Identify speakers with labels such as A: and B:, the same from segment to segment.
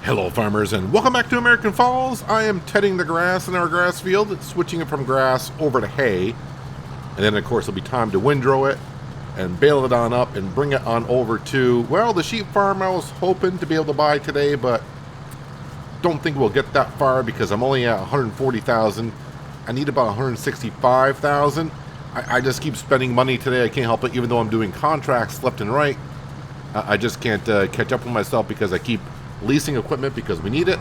A: Hello farmers and welcome back to American Falls. I am tedding the grass in our grass field, switching it from grass over to hay. And then of course it'll be time to windrow it and bale it on up and bring it on over to, well, the sheep farm I was hoping to be able to buy today, but don't think we'll get that far because I'm only at 140,000. I need about 165,000. I just keep spending money today. I can't help it, even though I'm doing contracts left and right. I just can't catch up with myself because I keep leasing equipment because we need it,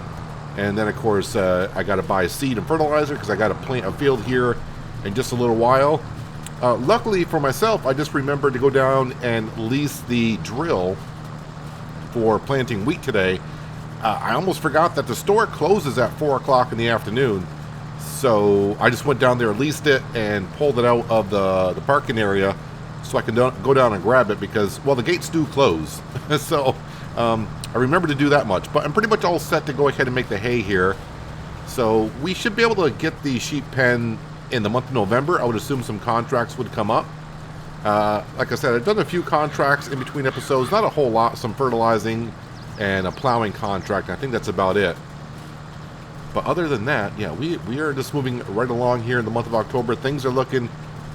A: and then of course I got to buy seed and fertilizer because I got to plant a field here in just a little while. Luckily for myself, I just remembered to go down and lease the drill for planting wheat today. I almost forgot that the store closes at 4 o'clock in the afternoon, so I just went down there, leased it, and pulled it out of the parking area so I can go down and grab it because, well, the gates do close. So I remember to do that much, but I'm pretty much all set to go ahead and make the hay here. So we should be able to get the sheep pen in the month of November. I would assume some contracts would come up. Like I said, I've done a few contracts in between episodes, not a whole lot, some fertilizing and a plowing contract. I think that's about it. But other than that, yeah, we are just moving right along here in the month of October. Things are looking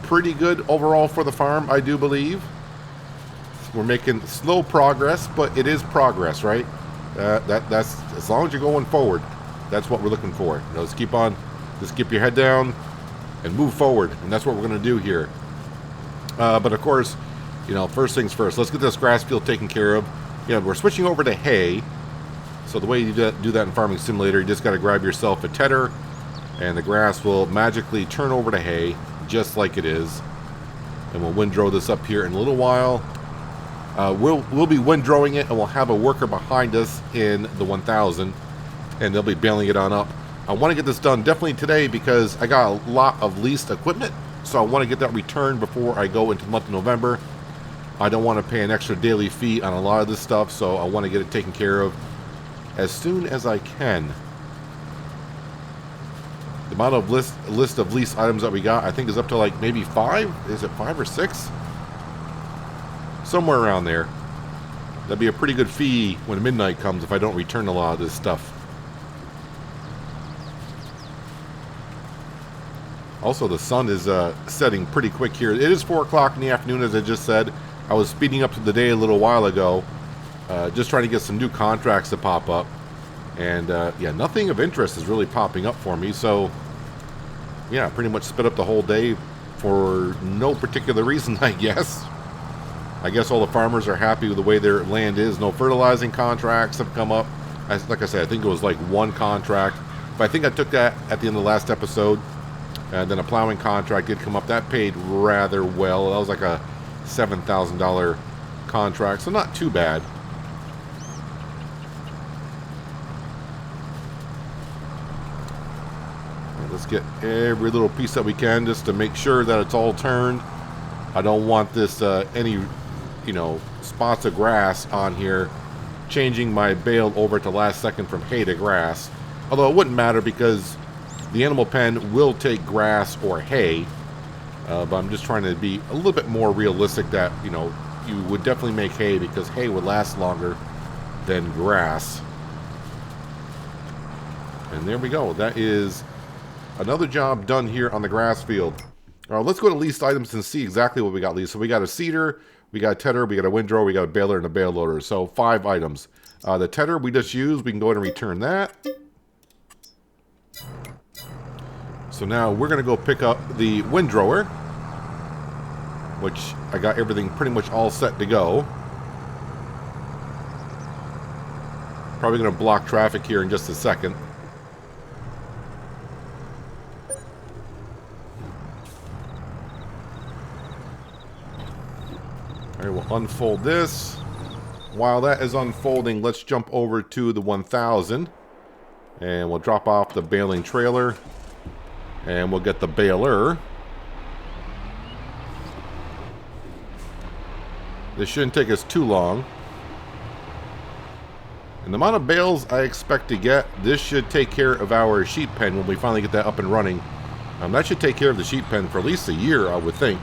A: pretty good overall for the farm, I do believe. We're making slow progress, but it is progress, right? That's as long as you're going forward, that's what we're looking for. You know, just keep your head down and move forward, and that's what we're going to do here. But of course, you know, first things first, let's get this grass field taken care of. Yeah, we're switching over to hay. So the way you do that in Farming Simulator, you just got to grab yourself a tedder, and the grass will magically turn over to hay, just like it is. And we'll windrow this up here in a little while. We'll be windrowing it, and we'll have a worker behind us in the 1000, and they'll be baling it on up. I want to get this done definitely today because I got a lot of leased equipment, so I want to get that returned before I go into the month of November. I don't want to pay an extra daily fee on a lot of this stuff, so I want to get it taken care of as soon as I can. The amount of list of lease items that we got, I think, is up to like maybe 5. Is it 5 or 6? Somewhere around there. That'd be a pretty good fee when midnight comes if I don't return a lot of this stuff. Also, the sun is setting pretty quick here. It is 4 o'clock in the afternoon, as I just said. I was speeding up to the day a little while ago, just trying to get some new contracts to pop up. And yeah, nothing of interest is really popping up for me. So yeah, pretty much sped up the whole day for no particular reason, I guess. I guess all the farmers are happy with the way their land is. No fertilizing contracts have come up. Like I said, I think it was like one contract. But I think I took that at the end of the last episode. And then a plowing contract did come up. That paid rather well. That was like a $7,000 contract. So not too bad. Let's get every little piece that we can just to make sure that it's all turned. I don't want this any spots of grass on here changing my bale over to last second from hay to grass. Although it wouldn't matter because the animal pen will take grass or hay. But I'm just trying to be a little bit more realistic that, you know, you would definitely make hay because hay would last longer than grass. And there we go. That is another job done here on the grass field. Let's go to leased items and see exactly what we got leased. So we got a seeder, we got a tedder, we got a windrower, we got a baler, and a bale loader. So 5 items. The tedder we just used, we can go ahead and return that. So now we're going to go pick up the windrower, which I got everything pretty much all set to go. Probably going to block traffic here in just a second. Alright, we'll unfold this. While that is unfolding, let's jump over to the 1000. And we'll drop off the baling trailer. And we'll get the baler. This shouldn't take us too long. And the amount of bales I expect to get, this should take care of our sheep pen when we finally get that up and running. That should take care of the sheep pen for at least a year, I would think.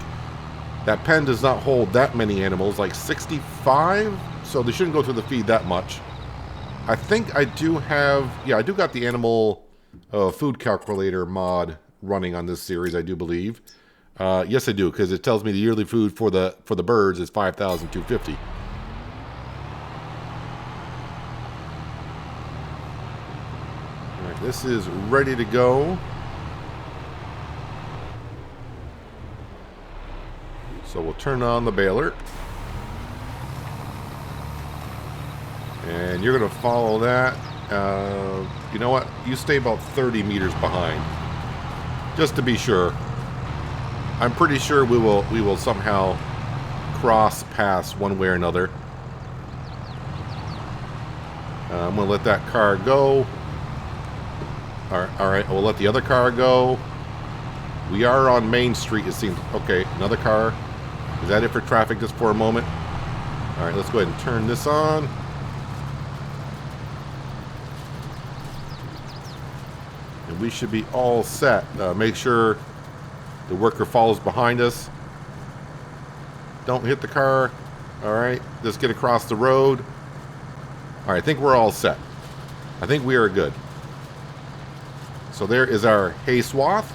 A: That pen does not hold that many animals, like 65, so they shouldn't go through the feed that much. I think I do have, yeah, I do got the animal food calculator mod running on this series, I do believe. Yes, I do, because it tells me the yearly food for the birds is 5,250. All right, this is ready to go. So we'll turn on the baler. And you're going to follow that. You know what? You stay about 30 meters behind. Just to be sure. I'm pretty sure we will somehow cross paths one way or another. I'm going to let that car go. All right, we'll let the other car go. We are on Main Street, it seems. Okay, another car. Is that it for traffic just for a moment? All right, let's go ahead and turn this on. And we should be all set. Make sure the worker follows behind us. Don't hit the car. All right, just get across the road. All right, I think we're all set. I think we are good. So there is our hay swath.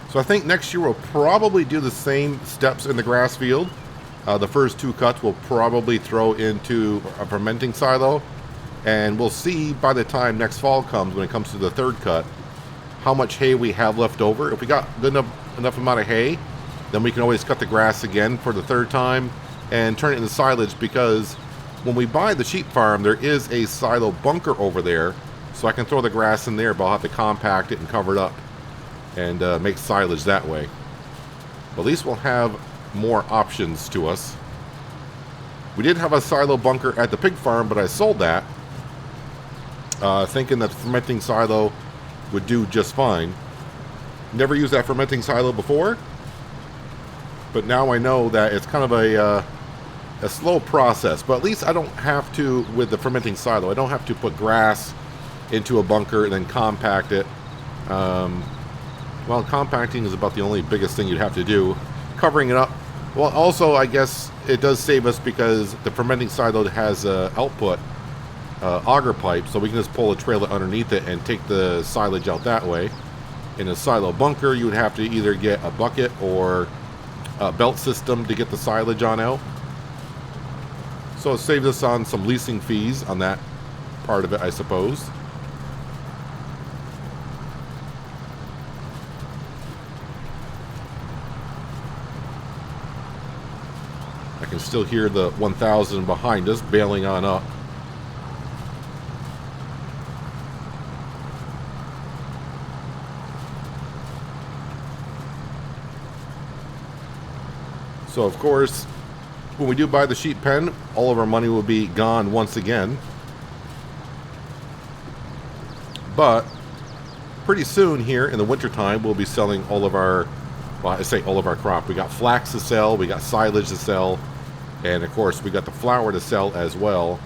A: So I think next year we'll probably do the same steps in the grass field. The first 2 cuts we'll probably throw into a fermenting silo. And we'll see by the time next fall comes, when it comes to the 3rd cut, how much hay we have left over. If we got good enough amount of hay, then we can always cut the grass again for the 3rd time and turn it into silage, because when we buy the sheep farm, there is a silo bunker over there. So I can throw the grass in there, but I'll have to compact it and cover it up and make silage that way. But at least we'll have more options to us. We did have a silo bunker at the pig farm, but I sold that. Thinking that the fermenting silo would do just fine. Never used that fermenting silo before, but now I know that it's kind of a slow process. But at least I don't have to, with the fermenting silo, I don't have to put grass into a bunker and then compact it. Well, compacting is about the only biggest thing you'd have to do. Covering it up, well, also I guess it does save us, because the fermenting silo has output auger pipe, so we can just pull a trailer underneath it and take the silage out that way. In a silo bunker, you would have to either get a bucket or a belt system to get the silage on out. So it saves us on some leasing fees on that part of it, I suppose. I can still hear the 1000 behind us bailing on up. So, of course, when we do buy the sheep pen, all of our money will be gone once again. But pretty soon here in the wintertime, we'll be selling all of our, well, I say all of our crop. We got flax to sell, we got silage to sell, and of course we got the flour to sell as well.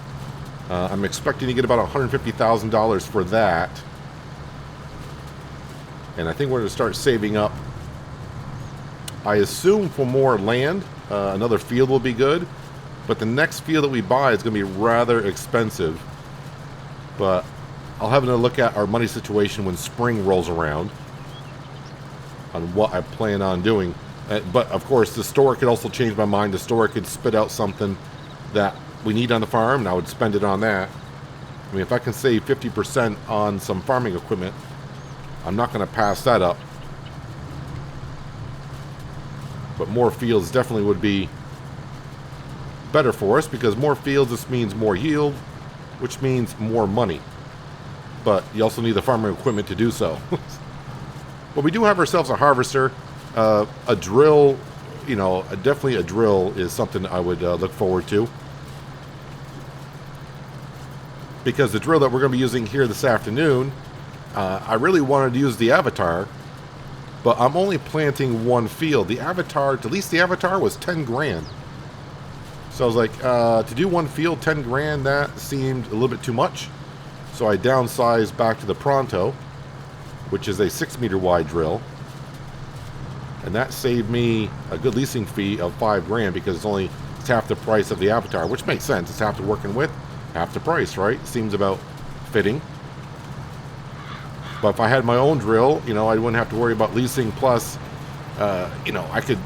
A: I'm expecting to get about $150,000 for that. And I think we're going to start saving up, I assume, for more land. Another field will be good, but the next field that we buy is going to be rather expensive. But I'll have a look at our money situation when spring rolls around on what I plan on doing. But of course, the store could also change my mind. The store could spit out something that we need on the farm, and I would spend it on that. I mean, if I can save 50% on some farming equipment, I'm not going to pass that up. But more fields definitely would be better for us, because more fields just means more yield, which means more money. But you also need the farming equipment to do so. But we do have ourselves a harvester, a drill. You know, definitely a drill is something I would look forward to, because the drill that we're going to be using here this afternoon, I really wanted to use the Avatar, but I'm only planting one field. The Avatar, to lease the Avatar, was 10 grand. So I was like, to do one field, 10 grand, that seemed a little bit too much. So I downsized back to the Pronto, which is a 6-meter wide drill. And that saved me a good leasing fee of 5 grand, because it's only It's half the price of the Avatar, which makes sense. It's half the working with, half the price, right? Seems about fitting. But if I had my own drill, you know, I wouldn't have to worry about leasing. Plus, you know, I could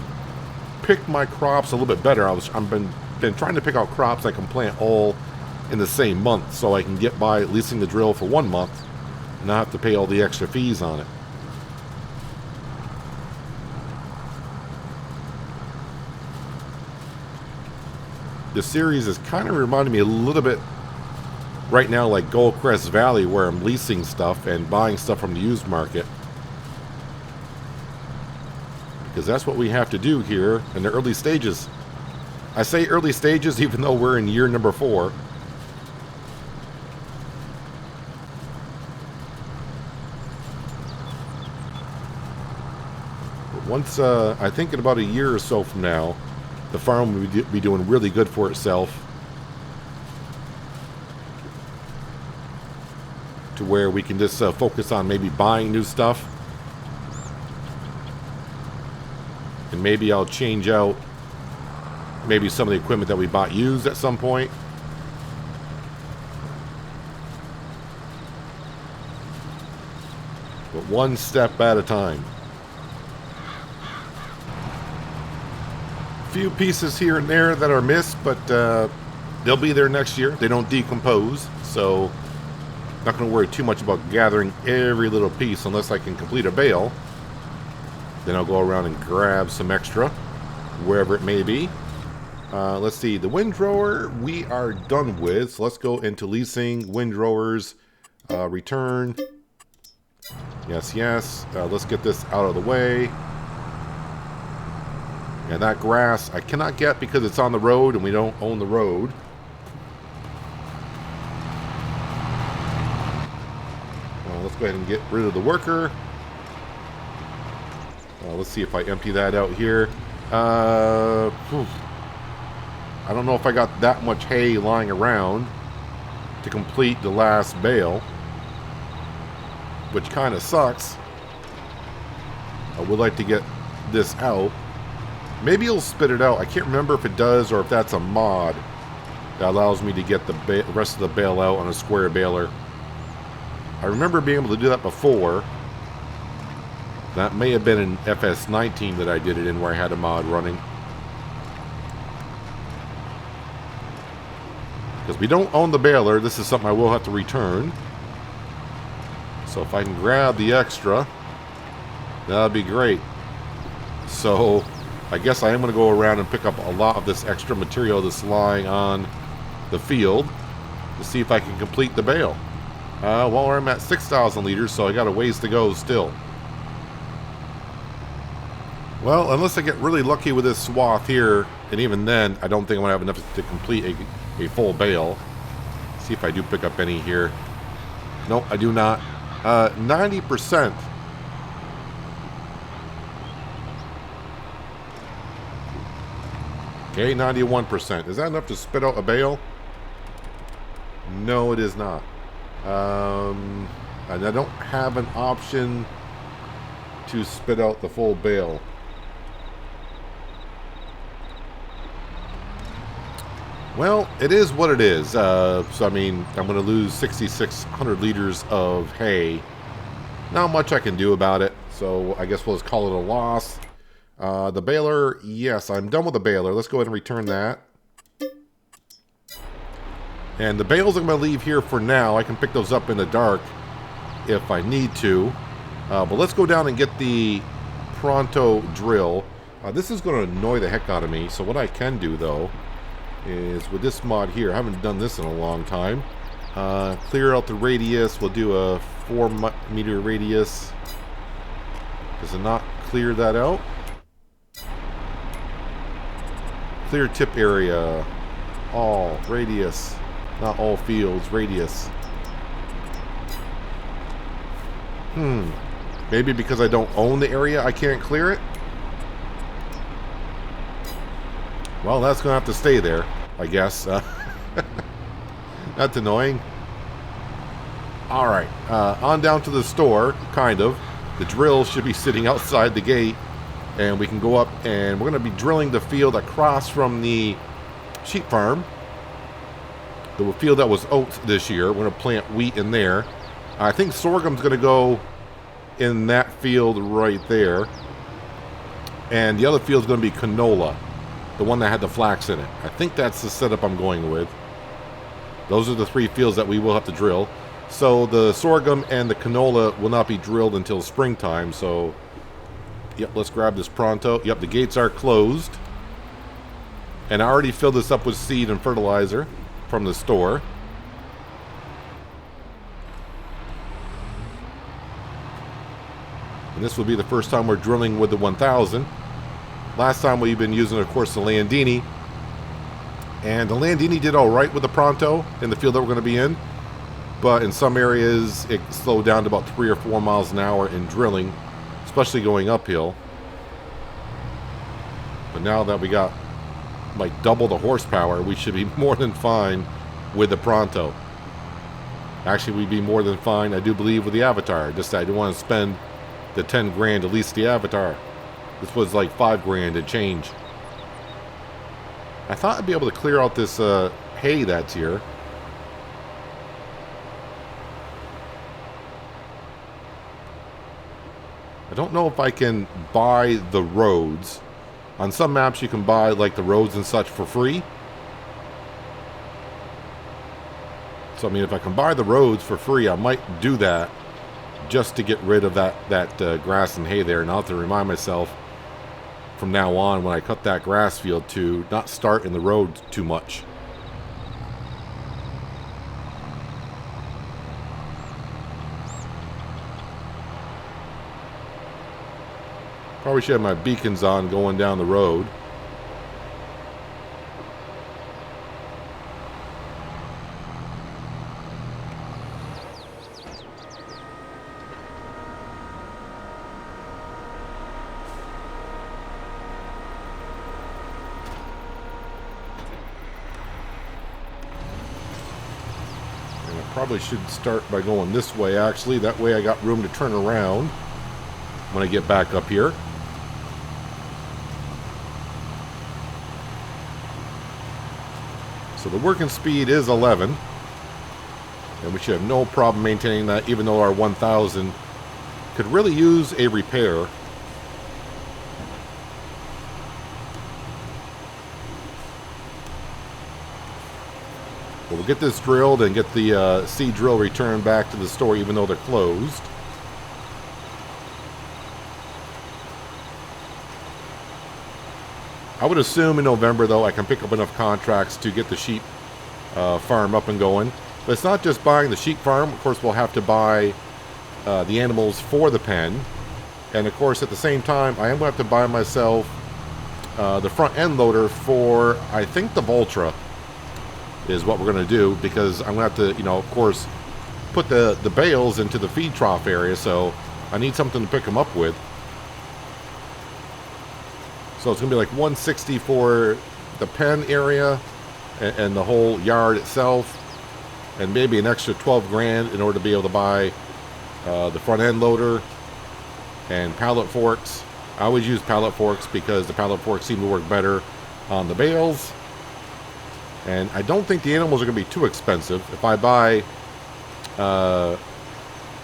A: pick my crops a little bit better. I've been trying to pick out crops I can plant all in the same month, so I can get by leasing the drill for 1 month and not have to pay all the extra fees on it. This series is kind of reminding me a little bit right now like Goldcrest Valley, where I'm leasing stuff and buying stuff from the used market. Because that's what we have to do here in the early stages. I say early stages even though we're in year number 4. But once, I think in about a year or so from now, the farm will be doing really good for itself. To where we can just focus on maybe buying new stuff. And maybe I'll change out maybe some of the equipment that we bought used at some point. But one step at a time. Few pieces here and there that are missed, but they'll be there next year. They don't decompose, so not going to worry too much about gathering every little piece unless I can complete a bale. Then I'll go around and grab some extra, wherever it may be. Let's see, the windrower we are done with, so let's go into leasing, windrowers, return. Yes, yes. Let's get this out of the way. And that grass I cannot get because it's on the road and we don't own the road. Let's go ahead and get rid of the worker. Let's see if I empty that out here. I don't know if I got that much hay lying around to complete the last bale, which kind of sucks. I would like to get this out. Maybe it'll spit it out. I can't remember if it does or if that's a mod that allows me to get the rest of the bale out on a square baler. I remember being able to do that before. That may have been in FS19 that I did it in, where I had a mod running. Because we don't own the baler, this is something I will have to return. So if I can grab the extra, that'd be great. So I guess I am going to go around and pick up a lot of this extra material that's lying on the field to see if I can complete the bale. Well, I'm at 6,000 liters, so I got a ways to go still. Well, unless I get really lucky with this swath here, and even then, I don't think I'm going to have enough to complete a full bale. See if I do pick up any here. Nope, I do not. 90%. Okay, 91%. Is that enough to spit out a bale? No, it is not. And I don't have an option to spit out the full bale. Well, it is what it is. So, I mean, I'm going to lose 6,600 liters of hay. Not much I can do about it. So, I guess we'll just call it a loss. The baler, yes, I'm done with the baler. Let's go ahead and return that. And the bales I'm going to leave here for now. I can pick those up in the dark if I need to. But let's go down and get the Pronto drill. This is going to annoy the heck out of me. So what I can do, though, is with this mod here, I haven't done this in a long time. Clear out the radius. We'll do a 4-meter radius. Does it not clear that out? Clear tip area. All radius. Not all fields, radius. Maybe because I don't own the area, I can't clear it? Well, that's going to have to stay there, I guess. That's annoying. Alright, on down to the store, kind of. The drill should be sitting outside the gate. And we can go up and we're going to be drilling the field across from the sheep farm. The field that was oats this year. We're going to plant wheat in there. I think sorghum's going to go in that field right there. And the other field's going to be canola, the one that had the flax in it. I think that's the setup I'm going with. Those are the 3 fields that we will have to drill. So the sorghum and the canola will not be drilled until springtime. So, yep, let's grab this pronto. Yep, the gates are closed. And I already filled this up with seed and fertilizer from the store. And this will be the first time we're drilling with the 1000. Last time we've been using, of course, the Landini. And the Landini did all right with the pronto in the field that we're going to be in. But in some areas, it slowed down to about 3 or 4 miles an hour in drilling, especially going uphill. But now that we got like double the horsepower, we should be more than fine with the pronto. Actually, we'd be more than fine, I do believe, with the Avatar. Just I didn't want to spend the 10 grand to lease the Avatar. This was like 5 grand and change. I thought I'd be able to clear out this hay that's here. I don't know if I can buy the roads. On some maps you can buy like the roads and such for free. So I mean, if I can buy the roads for free, I might do that just to get rid of that grass and hay there. And I'll have to remind myself from now on when I cut that grass field to not start in the road too much. Probably should have my beacons on going down the road. And I probably should start by going this way, actually. That way I got room to turn around when I get back up here. So the working speed is 11, and we should have no problem maintaining that, even though our 1000 could really use a repair. But we'll get this drilled and get the seed drill returned back to the store, even though they're closed. I would assume in November, though, I can pick up enough contracts to get the sheep farm up and going. But it's not just buying the sheep farm. Of course, we'll have to buy the animals for the pen. And, of course, at the same time, I am going to have to buy myself the front end loader for, I think, the Voltra is what we're going to do. Because I'm going to have to, you know, of course, put the bales into the feed trough area. So I need something to pick them up with. So it's going to be like 160 for the pen area and the whole yard itself. And maybe an extra 12 grand in order to be able to buy the front end loader and pallet forks. I always use pallet forks because the pallet forks seem to work better on the bales. And I don't think the animals are going to be too expensive. If I buy,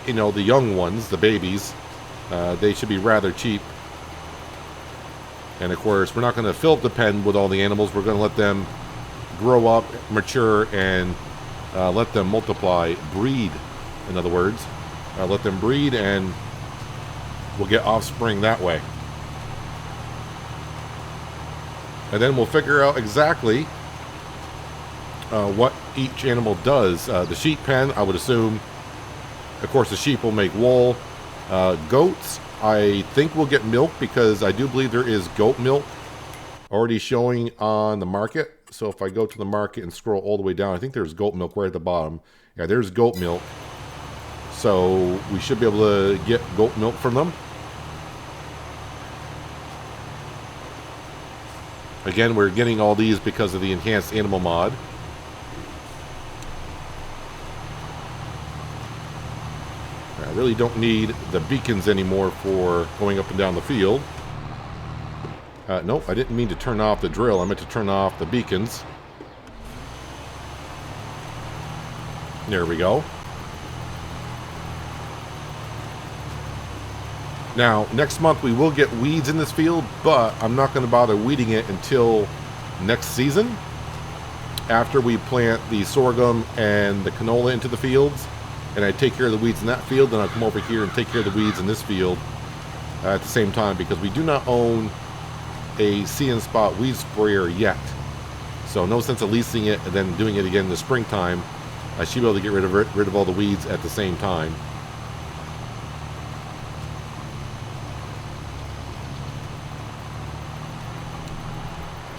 A: you know, the young ones, the babies, they should be rather cheap. And of course, we're not going to fill up the pen with all the animals. We're going to let them grow up, mature, and let them multiply, breed, in other words. Let them breed, and we'll get offspring that way. And then we'll figure out exactly what each animal does. The sheep pen, I would assume, of course, the sheep will make wool. Goats, I think we'll get milk because I do believe there is goat milk already showing on the market. So if I go to the market and scroll all the way down, I think there's goat milk right at the bottom. Yeah, there's goat milk. So we should be able to get goat milk from them. Again, we're getting all these because of the enhanced animal mod. I really don't need the beacons anymore for going up and down the field. Nope, I didn't mean to turn off the drill. I meant to turn off the beacons. And I really don't need the beacons anymore for going up and down the field. Nope, I didn't mean to turn off the drill. I meant to turn off the beacons. There we go. Now, next month we will get weeds in this field, but I'm not going to bother weeding it until next season. After we plant the sorghum and the canola into the fields, and I take care of the weeds in that field, then I'll come over here and take care of the weeds in this field at the same time, because we do not own a See and Spot weed sprayer yet. So no sense of leasing it and then doing it again in the springtime. I should be able to get rid of all the weeds at the same time.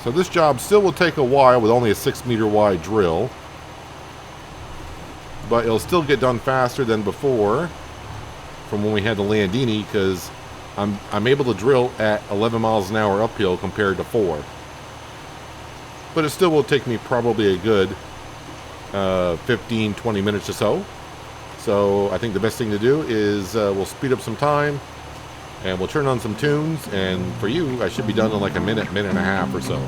A: So this job still will take a while with only a 6-meter wide drill, but it'll still get done faster than before from when we had the Landini, because I'm able to drill at 11 miles an hour uphill compared to 4. But it still will take me probably a good 15-20 minutes or so. So I think the best thing to do is we'll speed up some time and we'll turn on some tunes, and for you I should be done in like a minute and a half or so.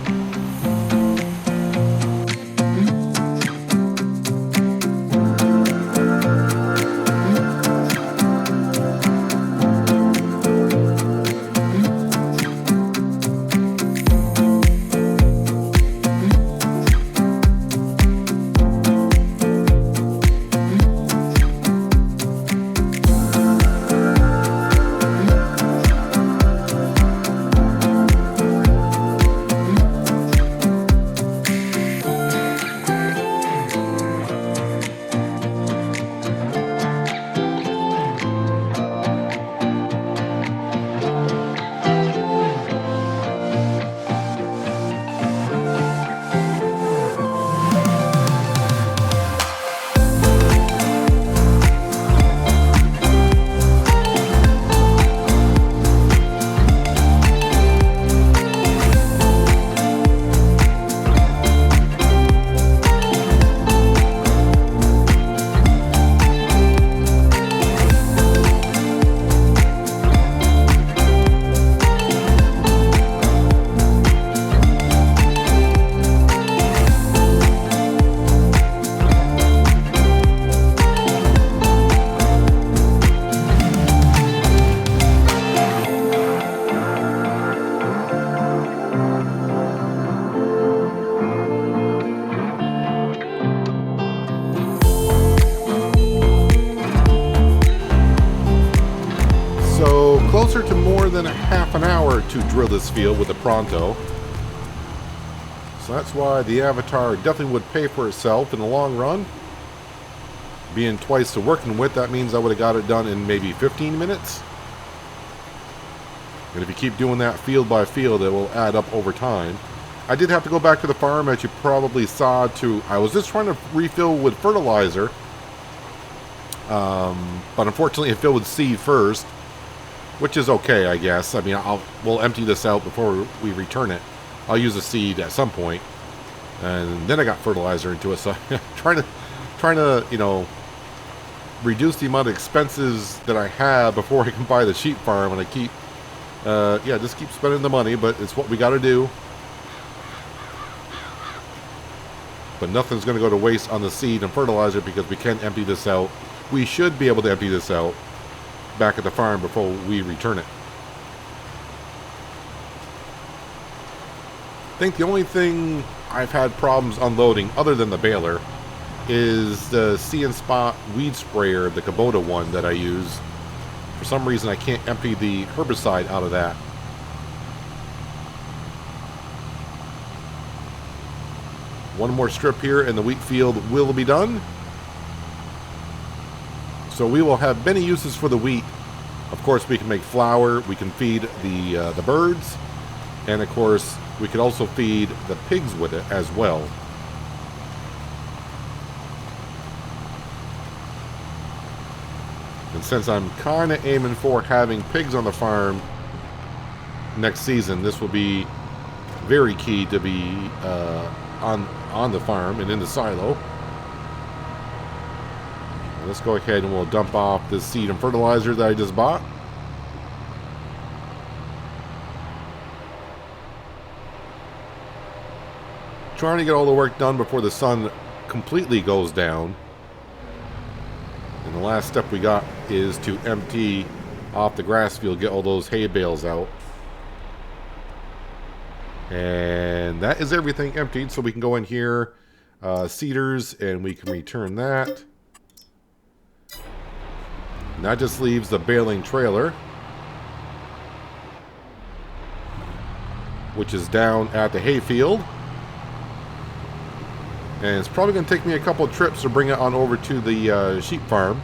A: Closer to more than a half an hour to drill this field with the Pronto. So that's why the Avatar definitely would pay for itself in the long run. Being twice the working width, that means I would have got it done in maybe 15 minutes. And if you keep doing that field by field, it will add up over time. I did have to go back to the farm, as you probably saw, I was just trying to refill with fertilizer. But unfortunately it filled with seed first, which is okay, I guess. I mean, we'll empty this out before we return it. I'll use a seed at some point, and then I got fertilizer into it. So trying to you know, reduce the amount of expenses that I have before I can buy the sheep farm, and I keep just keep spending the money, but it's what we got to do. But nothing's going to go to waste on the seed and fertilizer, because we can empty this out. We should be able to empty this out back at the farm before we return it. I think the only thing I've had problems unloading, other than the baler, is the See and Spot weed sprayer, the Kubota one that I use. For some reason I can't empty the herbicide out of that. One more strip here and the wheat field will be done. So we will have many uses for the wheat. Of course, we can make flour, we can feed the birds, and of course we could also feed the pigs with it as well. And since I'm kind of aiming for having pigs on the farm next season, this will be very key to be on the farm and in the silo. Let's go ahead and we'll dump off this seed and fertilizer that I just bought. Trying to get all the work done before the sun completely goes down. And the last step we got is to empty off the grass field, get all those hay bales out. And that is everything emptied, so we can go in here, cedars, and we can return that. And that just leaves the baling trailer, which is down at the hay field. And it's probably going to take me a couple of trips to bring it on over to the sheep farm.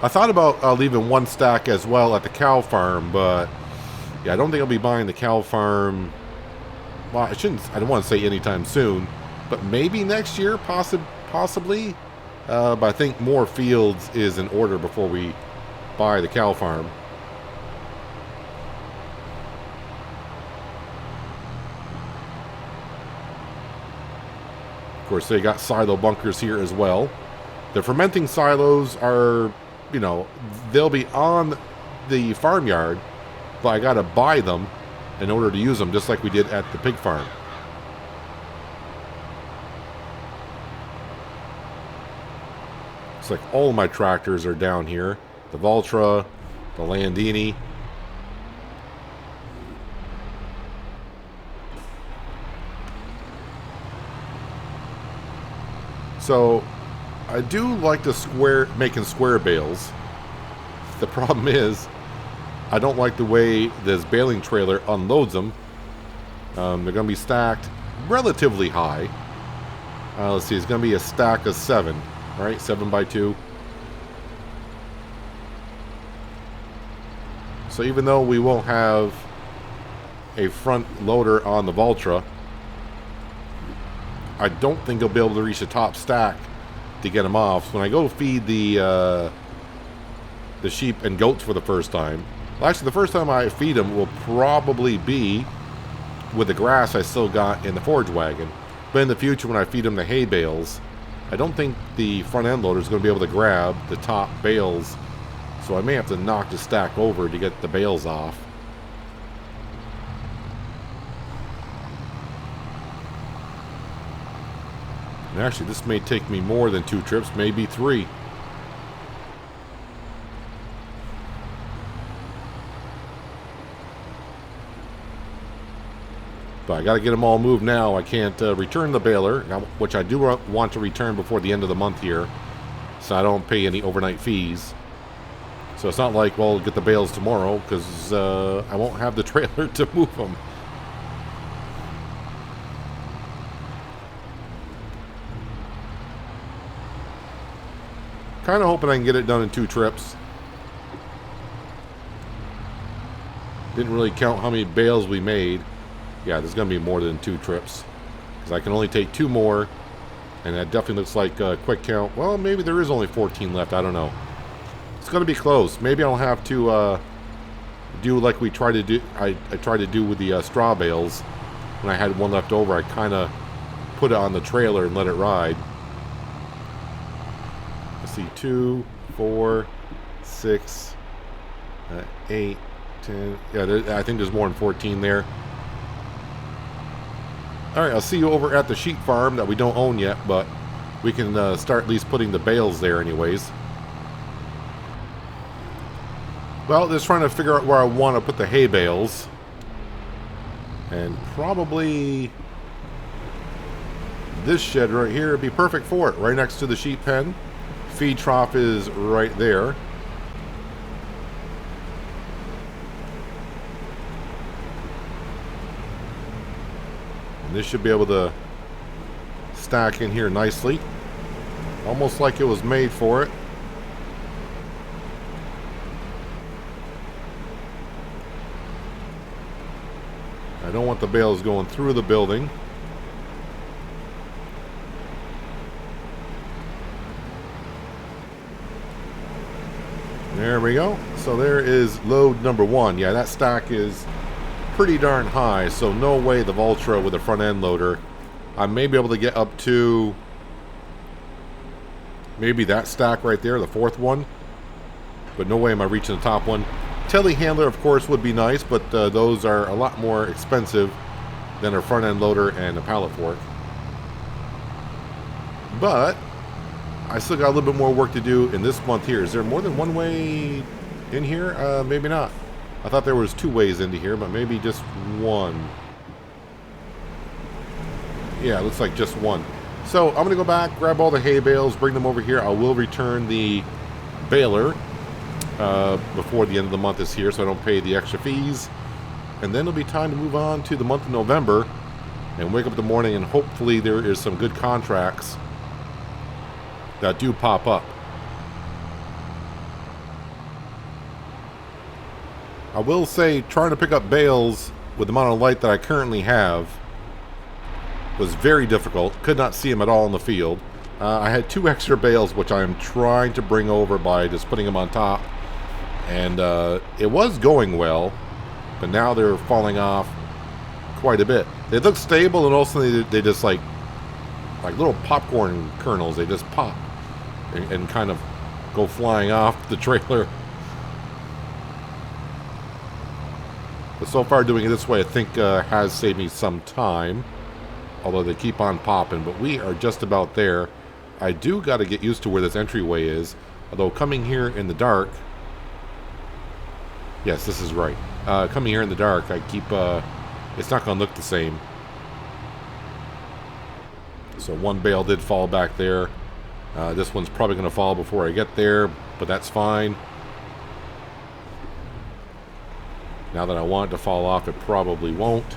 A: I thought about leaving one stack as well at the cow farm, but yeah, I don't think I'll be buying the cow farm. Well, I don't want to say anytime soon, but maybe next year, possibly. But I think more fields is in order before we buy the cow farm. Of course, they got silo bunkers here as well. The fermenting silos are, you know, they'll be on the farmyard, but I gotta buy them in order to use them, just like we did at the pig farm. It's like all of my tractors are down here. The Valtra, the Landini. So, I do like making square bales. The problem is, I don't like the way this baling trailer unloads them. They're going to be stacked relatively high. Let's see, it's going to be a stack of 7, right? 7 by 2. So even though we won't have a front loader on the Valtra, I don't think I'll be able to reach the top stack to get them off. So when I go feed the sheep and goats for the first time, well, actually the first time I feed them will probably be with the grass I still got in the forage wagon. But in the future, when I feed them the hay bales, I don't think the front end loader is going to be able to grab the top bales. So I may have to knock the stack over to get the bales off. And actually, this may take me more than 2 trips, maybe 3. But I got to get them all moved now. I can't return the baler, which I do want to return before the end of the month here, so I don't pay any overnight fees. So it's not like, well, I'll get the bales tomorrow, because I won't have the trailer to move them. Kind of hoping I can get it done in 2 trips. Didn't really count how many bales we made. Yeah, there's going to be more than 2 trips. Because I can only take 2 more. And that definitely looks like a quick count. Well, maybe there is only 14 left. I don't know. It's going to be close. Maybe I'll have to do like we tried to do. I tried to do with the straw bales. When I had one left over, I kind of put it on the trailer and let it ride. Let's see, 2, 4, 6, 8, 10. Yeah, I think there's more than 14 there. Alright, I'll see you over at the sheep farm that we don't own yet, but we can start at least putting the bales there anyways. Well, just trying to figure out where I want to put the hay bales. And probably this shed right here would be perfect for it, right next to the sheep pen. Feed trough is right there. And this should be able to stack in here nicely. Almost like it was made for it. I don't want the bales going through the building. There we go. So there is load number 1. Yeah, that stack is pretty darn high, so no way the Valtra with a front end loader. I may be able to get up to maybe that stack right there, the 4th one. But no way am I reaching the top one. Telehandler, of course, would be nice, but those are a lot more expensive than a front end loader and a pallet fork. But I still got a little bit more work to do in this month here. Is there more than one way in here? Maybe not. I thought there was 2 ways into here, but maybe just one. Yeah, it looks like just one. So I'm going to go back, grab all the hay bales, bring them over here. I will return the baler before the end of the month is here, so I don't pay the extra fees. And then it'll be time to move on to the month of November and wake up in the morning, and hopefully there is some good contracts that do pop up. I will say, trying to pick up bales with the amount of light that I currently have was very difficult. Could not see them at all in the field. I had 2 extra bales, which I am trying to bring over by just putting them on top. And it was going well, but now they're falling off quite a bit. They look stable, and also they just like little popcorn kernels. They just pop and kind of go flying off the trailer. But so far doing it this way, I think has saved me some time. Although they keep on popping, but we are just about there. I do got to get used to where this entryway is. Although coming here in the dark... Yes, this is right. Coming here in the dark, I keep... it's not going to look the same. So one bale did fall back there. This one's probably going to fall before I get there, but that's fine. Now that I want it to fall off, it probably won't.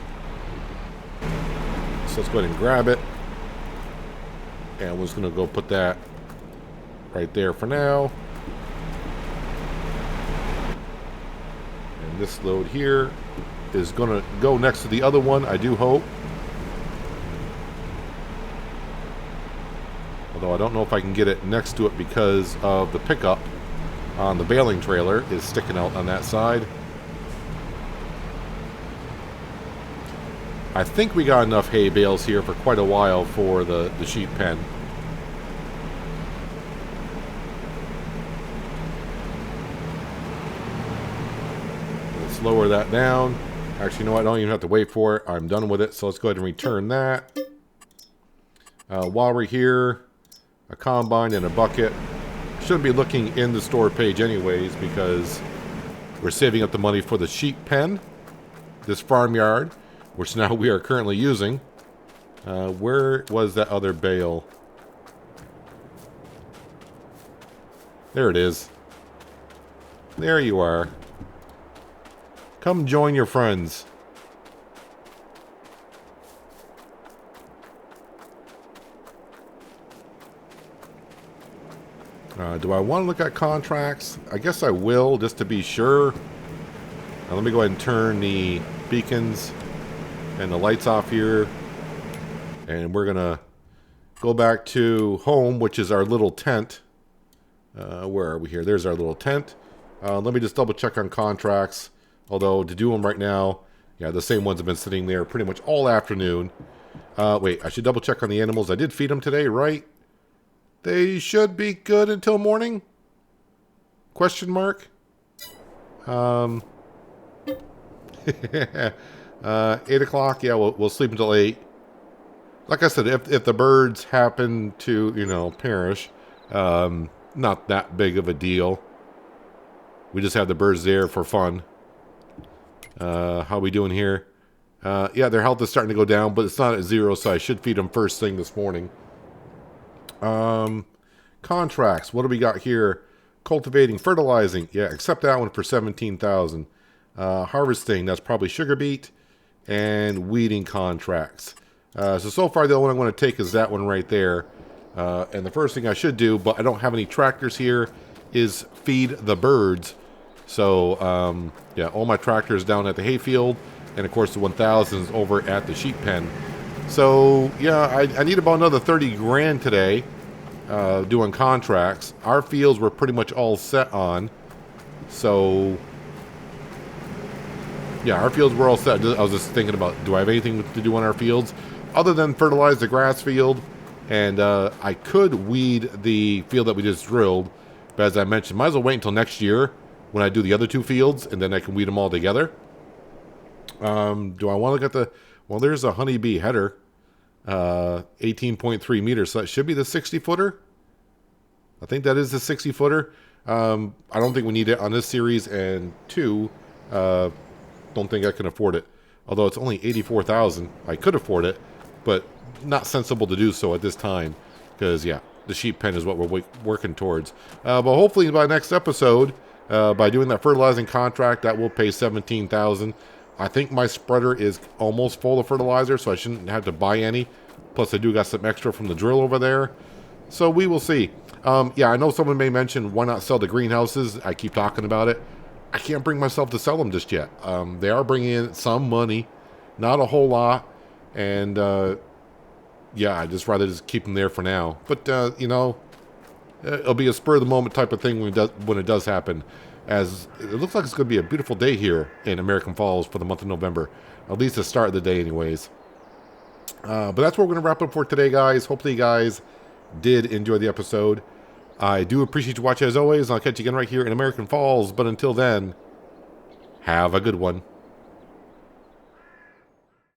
A: So let's go ahead and grab it. And we're just going to go put that right there for now. And this load here is going to go next to the other one, I do hope. Although I don't know if I can get it next to it because of the pickup on the baling trailer is sticking out on that side. I think we got enough hay bales here for quite a while for the sheep pen. Let's lower that down. Actually, you know what? I don't even have to wait for it. I'm done with it. So let's go ahead and return that. While we're here, a combine and a bucket. Shouldn't be looking in the store page anyways because we're saving up the money for the sheep pen, this farmyard, which now we are currently using. Where was that other bale? There it is. There you are. Come join your friends. Do I want to look at contracts? I guess I will, just to be sure. Now, let me go ahead and turn the beacons and the lights off here. And we're going to go back to home, which is our little tent. Where are we here? There's our little tent. Let me just double check on contracts. Although, to do them right now, yeah, the same ones have been sitting there pretty much all afternoon. Wait, I should double check on the animals. I did feed them today, right? They should be good until morning? Question mark? 8 o'clock, yeah, we'll sleep until 8. Like I said, if the birds happen to, you know, perish, not that big of a deal. We just have the birds there for fun. How are we doing here? Yeah, their health is starting to go down, but it's not at 0, so I should feed them first thing this morning. Contracts. What do we got here? Cultivating, fertilizing. Yeah, accept that one for 17,000. Harvesting. That's probably sugar beet and weeding contracts. So far the only one I'm going to take is that one right there. And the first thing I should do, but I don't have any tractors here, is feed the birds. So, yeah, all my tractors down at the hayfield, and of course the 1,000s over at the sheep pen. So, yeah, I need about another 30 grand today doing contracts. Our fields were pretty much all set on. So, yeah, our fields were all set. I was just thinking about, do I have anything to do on our fields other than fertilize the grass field? And I could weed the field that we just drilled. But as I mentioned, might as well wait until next year when I do the other 2 fields, and then I can weed them all together. Do I want to look at the... Well, there's a honeybee header, 18.3 meters, so that should be the 60-footer. I think that is the 60-footer. I don't think we need it on this series, and 2, don't think I can afford it. Although it's only $84,000, I could afford it, but not sensible to do so at this time, because yeah, the sheep pen is what we're working towards. But hopefully by next episode, by doing that fertilizing contract, that will pay $17,000. I think my spreader is almost full of fertilizer, so I shouldn't have to buy any. Plus, I do got some extra from the drill over there. So we will see. Yeah, I know someone may mention why not sell the greenhouses. I keep talking about it. I can't bring myself to sell them just yet. They are bringing in some money, not a whole lot, and yeah, I'd just rather just keep them there for now. But you know, it'll be a spur of the moment type of thing when it does happen. As it looks like it's going to be a beautiful day here in American Falls for the month of November, at least the start of the day, anyways. But that's what we're going to wrap up for today, guys. Hopefully, you guys did enjoy the episode. I do appreciate you watching as always. I'll catch you again right here in American Falls. But until then, have a good one.